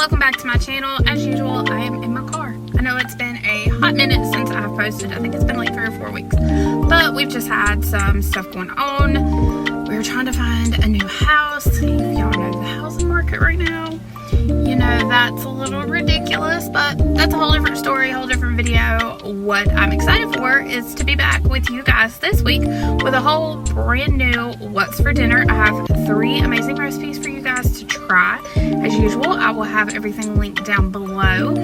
welcome back to my channel. As usual, I am in my car. I know it's been a hot minute since I've posted. I think it's been like 3 or 4 weeks, but we've just had some stuff going on. We're trying to find a new house. If y'all know the housing market right now, you know that's a little ridiculous, but that's a whole different story, a whole different video. What I'm excited for is to be back with you guys this week with a whole brand new what's for dinner. I have 3 amazing recipes for you guys to try. As usual, I will have everything linked down below.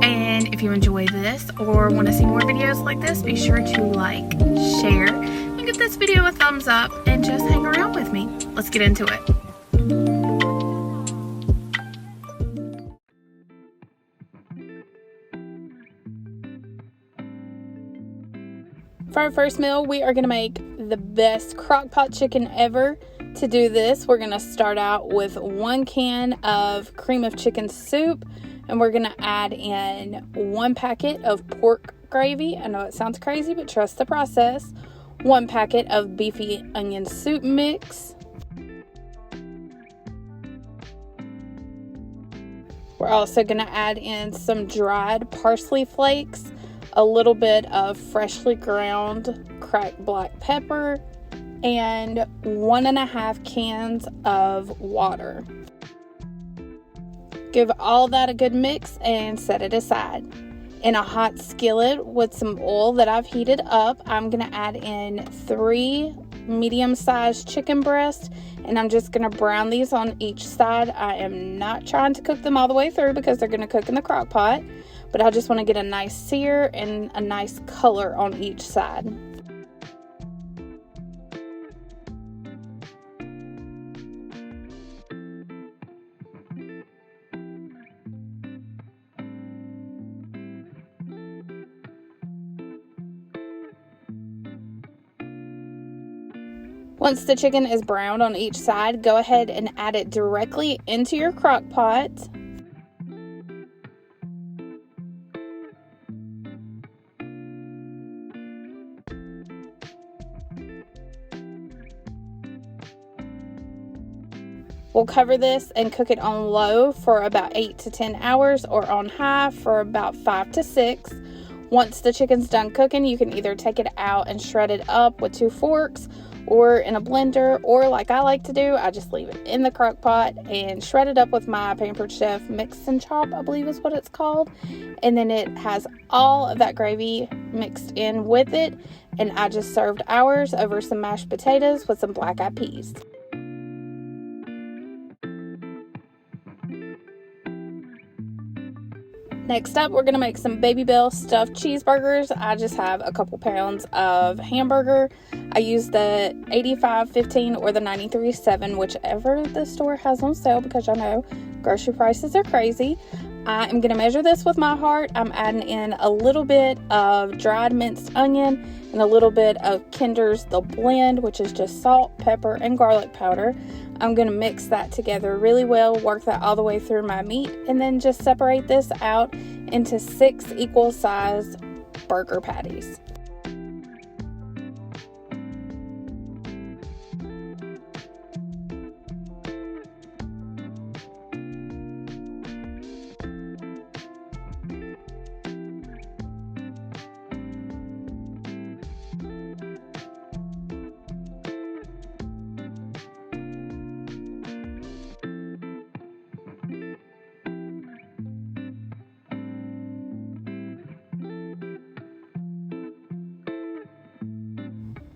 And if you enjoy this or want to see more videos like this, be sure to like, share, and give this video a thumbs up and just hang around with me. Let's get into it. For our first meal, we are going to make the best Crock-Pot chicken ever. To do this, we're going to start out with 1 can of cream of chicken soup, and we're going to add in 1 packet of pork gravy. I know it sounds crazy, but trust the process. 1 packet of beefy onion soup mix. We're also going to add in some dried parsley flakes, a little bit of freshly ground cracked black pepper, and 1.5 cans of water. Give all that a good mix and set it aside. In a hot skillet with some oil that I've heated up, I'm going to add in 3 medium-sized chicken breasts, and I'm just going to brown these on each side. I am not trying to cook them all the way through because they're going to cook in the crock pot, but I just want to get a nice sear and a nice color on each side. Once the chicken is browned on each side, go ahead and add it directly into your crock pot. We'll cover this and cook it on low for about 8 to 10 hours or on high for about 5 to 6. Once the chicken's done cooking, you can either take it out and shred it up with 2 forks or in a blender, or like I like to do, I just leave it in the crock pot and shred it up with my Pampered Chef Mix and Chop, I believe is what it's called. And then it has all of that gravy mixed in with it, and I just served ours over some mashed potatoes with some black-eyed peas. Next up, we're going to make some Babybel stuffed cheeseburgers. I just have a couple pounds of hamburger. I use the 85.15 or the 93.7, whichever the store has on sale, because I know grocery prices are crazy. I am going to measure this with my heart. I'm adding in a little bit of dried minced onion and a little bit of Kinder's The Blend, which is just salt, pepper, and garlic powder. I'm going to mix that together really well, work that all the way through my meat, and then just separate this out into 6 equal sized burger patties.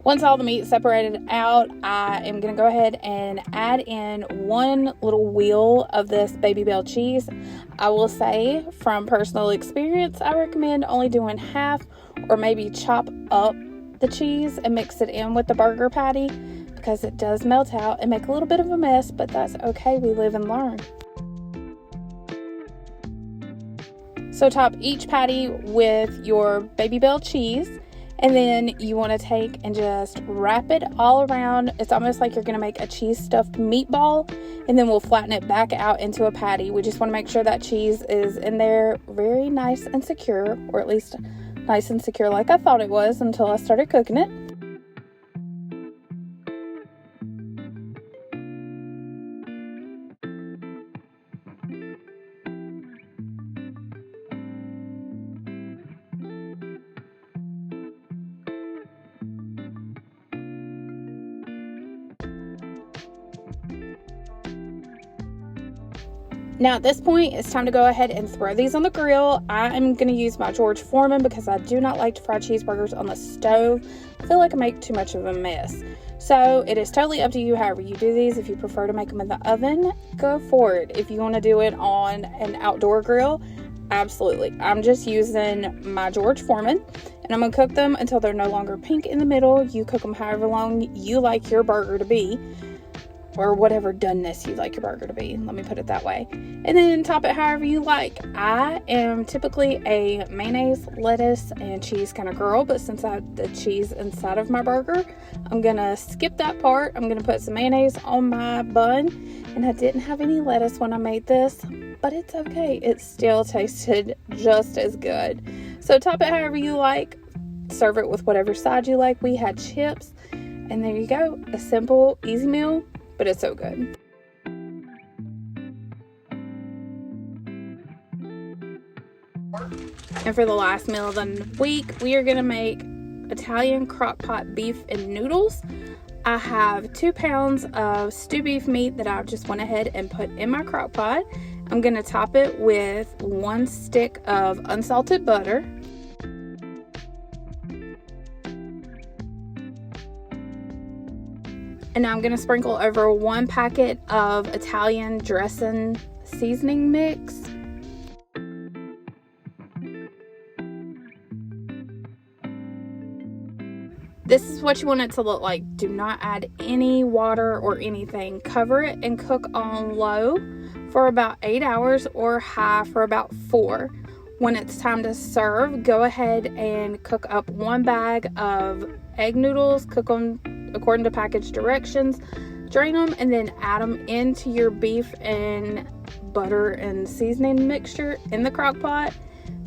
Once all the meat separated out, I am going to go ahead and add in 1 little wheel of this Babybel cheese. I will say from personal experience, I recommend only doing half, or maybe chop up the cheese and mix it in with the burger patty, because it does melt out and make a little bit of a mess, but that's okay. We live and learn. So top each patty with your Babybel cheese. And then you want to take and just wrap it all around. It's almost like you're going to make a cheese stuffed meatball, and then we'll flatten it back out into a patty. We just want to make sure that cheese is in there very nice and secure, or at least nice and secure like I thought it was until I started cooking it. Now at this point, it's time to go ahead and throw these on the grill. I'm going to use my George Foreman because I do not like to fry cheeseburgers on the stove. I feel like I make too much of a mess. So it is totally up to you however you do these. If you prefer to make them in the oven, go for it. If you want to do it on an outdoor grill, absolutely. I'm just using my George Foreman, and I'm going to cook them until they're no longer pink in the middle. You cook them however long you like your burger to be, or whatever doneness you like your burger to be. Let me put it that way. And then top it however you like. I am typically a mayonnaise, lettuce, and cheese kind of girl, but since I have the cheese inside of my burger, I'm gonna skip that part. I'm gonna put some mayonnaise on my bun, and I didn't have any lettuce when I made this, but it's okay. It still tasted just as good. So top it however you like. Serve it with whatever side you like. We had chips, and there you go. A simple, easy meal, but it's so good. And for the last meal of the week, we are gonna make Italian Crockpot beef and noodles. I have 2 pounds of stew beef meat that I've just went ahead and put in my crock pot. I'm gonna top it with 1 stick of unsalted butter. And now I'm going to sprinkle over 1 packet of Italian dressing seasoning mix. This is what you want it to look like. Do not add any water or anything. Cover it and cook on low for about 8 hours or high for about 4. When it's time to serve, go ahead and cook up 1 bag of egg noodles. Cook them according to package directions. Drain them and then add them into your beef and butter and seasoning mixture in the crock pot.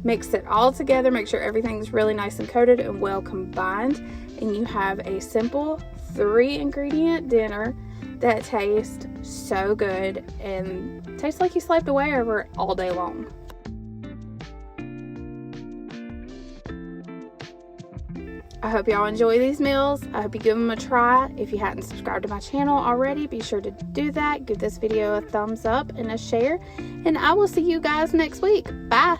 Mix it all together. Make sure everything's really nice and coated and well combined. And you have a simple 3-ingredient dinner that tastes so good and tastes like you slept away over it all day long. I hope y'all enjoy these meals. I hope you give them a try. If you hadn't subscribed to my channel already, be sure to do that. Give this video a thumbs up and a share. And I will see you guys next week. Bye.